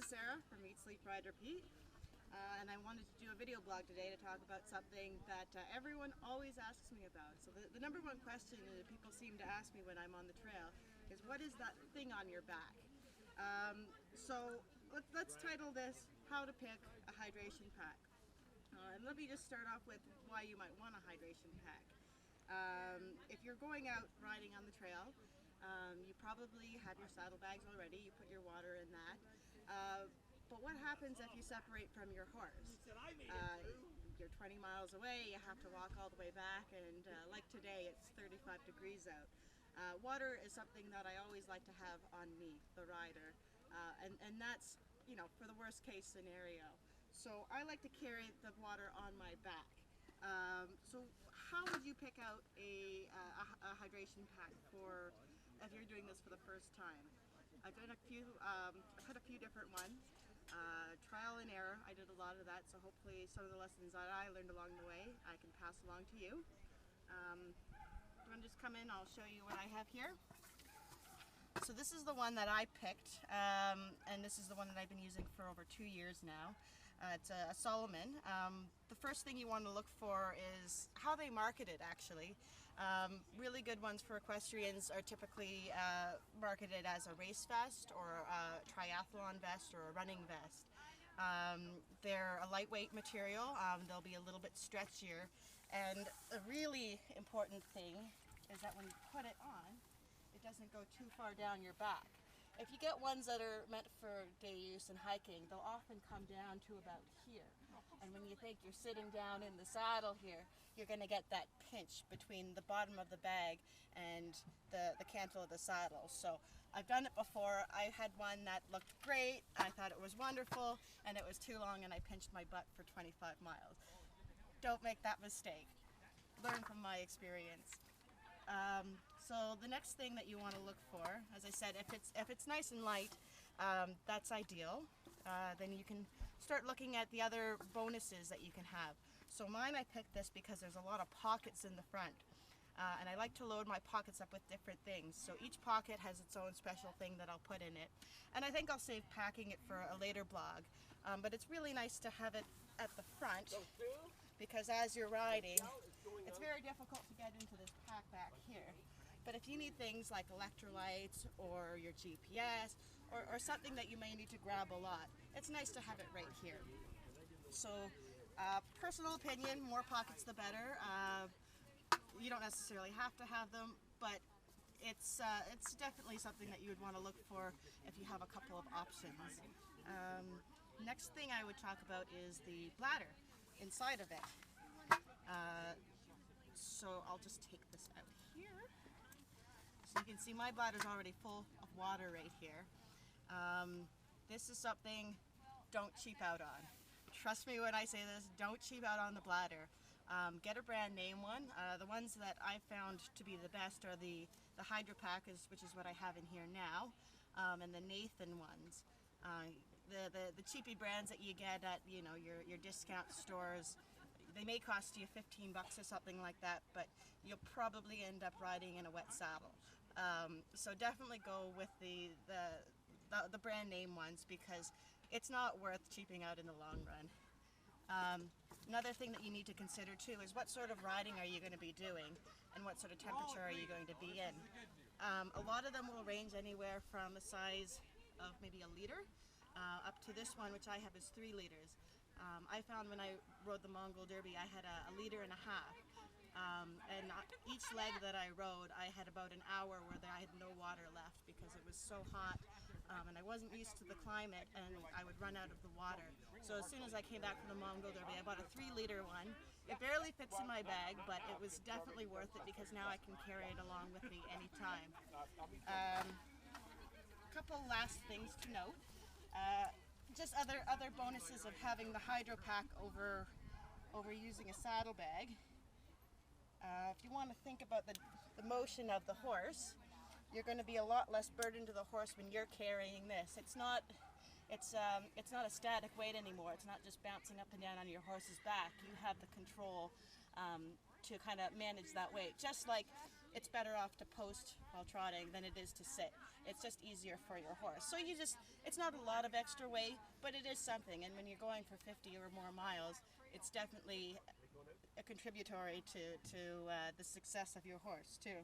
is Sarah from Eat, Sleep, Ride, Repeat, and I wanted to do a video blog today to talk about something that everyone always asks me about. So the number one question that people seem to ask me when I'm on the trail is, what is that thing on your back? So let's title this, How to Pick a Hydration Pack. And let me just start off with why you might want a hydration pack. If you're going out riding on the trail, you probably have your saddlebags already, you put your water in that. But what happens if you separate from your horse? You're 20 miles away, you have to walk all the way back, and like today it's 35 degrees out. Water is something that I always like to have on me, the rider, and that's, you know, for the worst case scenario. So I like to carry the water on my back. So how would you pick out a hydration pack for if you're doing this for the first time? I've done a few, put a few different ones. Trial and error, I did a lot of that, so hopefully some of the lessons that I learned along the way I can pass along to you. Do you want to just come in? I'll show you what I have here. So this is the one that I picked, and this is the one that I've been using for over 2 years now. It's a Solomon. The first thing you want to look for is how they market it, actually. Really good ones for equestrians are typically marketed as a race vest or a triathlon vest or a running vest. They're a lightweight material. They'll be a little bit stretchier, and a really important thing is that when you put it on, it doesn't go too far down your back. If you get ones that are meant for day use and hiking, they'll often come down to about here. And when you think you're sitting down in the saddle here, you're going to get that pinch between the bottom of the bag and the cantle of the saddle. So I've done it before. I had one that looked great. I thought it was wonderful, and it was too long, and I pinched my butt for 25 miles. Don't make that mistake. Learn from my experience. So the next thing that you want to look for, as I said, if it's nice and light, that's ideal. Then you can start looking at the other bonuses that you can have. So mine, I picked this because there's a lot of pockets in the front. And I like to load my pockets up with different things. So each pocket has its own special thing that I'll put in it. And I think I'll save packing it for a later blog. But it's really nice to have it at the front, because as you're riding, it's very difficult to get into this pack back here. But if you need things like electrolytes or your GPS or something that you may need to grab a lot, it's nice to have it right here. So personal opinion, more pockets the better. You don't necessarily have to have them, but it's definitely something that you would want to look for if you have a couple of options. Next thing I would talk about is the bladder inside of it. So I'll just take this out here. So you can see my bladder's already full of water right here. This is something don't cheap out on. Trust me when I say this, don't cheap out on the bladder. Get a brand name one. The ones that I've found to be the best are the Hydro Pack, which is what I have in here now, and the Nathan ones. The cheapy brands that you get at, you know, your discount stores, they may cost you 15 bucks or something like that, but you'll probably end up riding in a wet saddle. So definitely go with the brand name ones, because it's not worth cheaping out in the long run. Another thing that you need to consider too is what sort of riding are you going to be doing, and what sort of temperature are you going to be in. A lot of them will range anywhere from a size of maybe a liter up to this one, which I have is 3 liters. I found when I rode the Mongol Derby, I had a liter and a half. And each leg that I rode, I had about an hour where I had no water left because it was so hot, and I wasn't used to the climate, and I would run out of the water. So as soon as I came back from the Mongol Derby, I bought a 3-liter one. It barely fits in my bag, but it was definitely worth it because now I can carry it along with me anytime. A couple last things to note. Just other bonuses of having the Hydro Pack over using a saddlebag. If you want to think about the motion of the horse, you're going to be a lot less burden to the horse when you're carrying this. It's not a static weight anymore. It's not just bouncing up and down on your horse's back. You have the control to kind of manage that weight. Just like it's better off to post while trotting than it is to sit. It's just easier for your horse. So it's not a lot of extra weight, but it is something. And when you're going for 50 or more miles, it's definitely a contributory to the success of your horse too.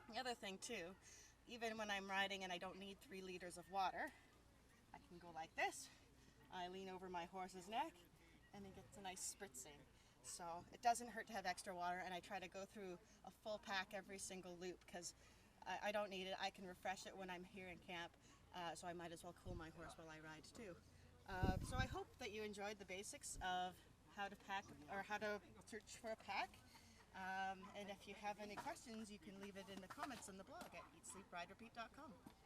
The other thing too, even when I'm riding and I don't need 3 liters of water, I can go like this. I lean over my horse's neck and it gets a nice spritzing. So it doesn't hurt to have extra water, and I try to go through a full pack every single loop because I don't need it. I can refresh it when I'm here in camp, so I might as well cool my horse while I ride too. So I hope that you enjoyed the basics of how to pack or how to search for a pack. And if you have any questions, you can leave it in the comments on the blog at eatsleepriderepeat.com.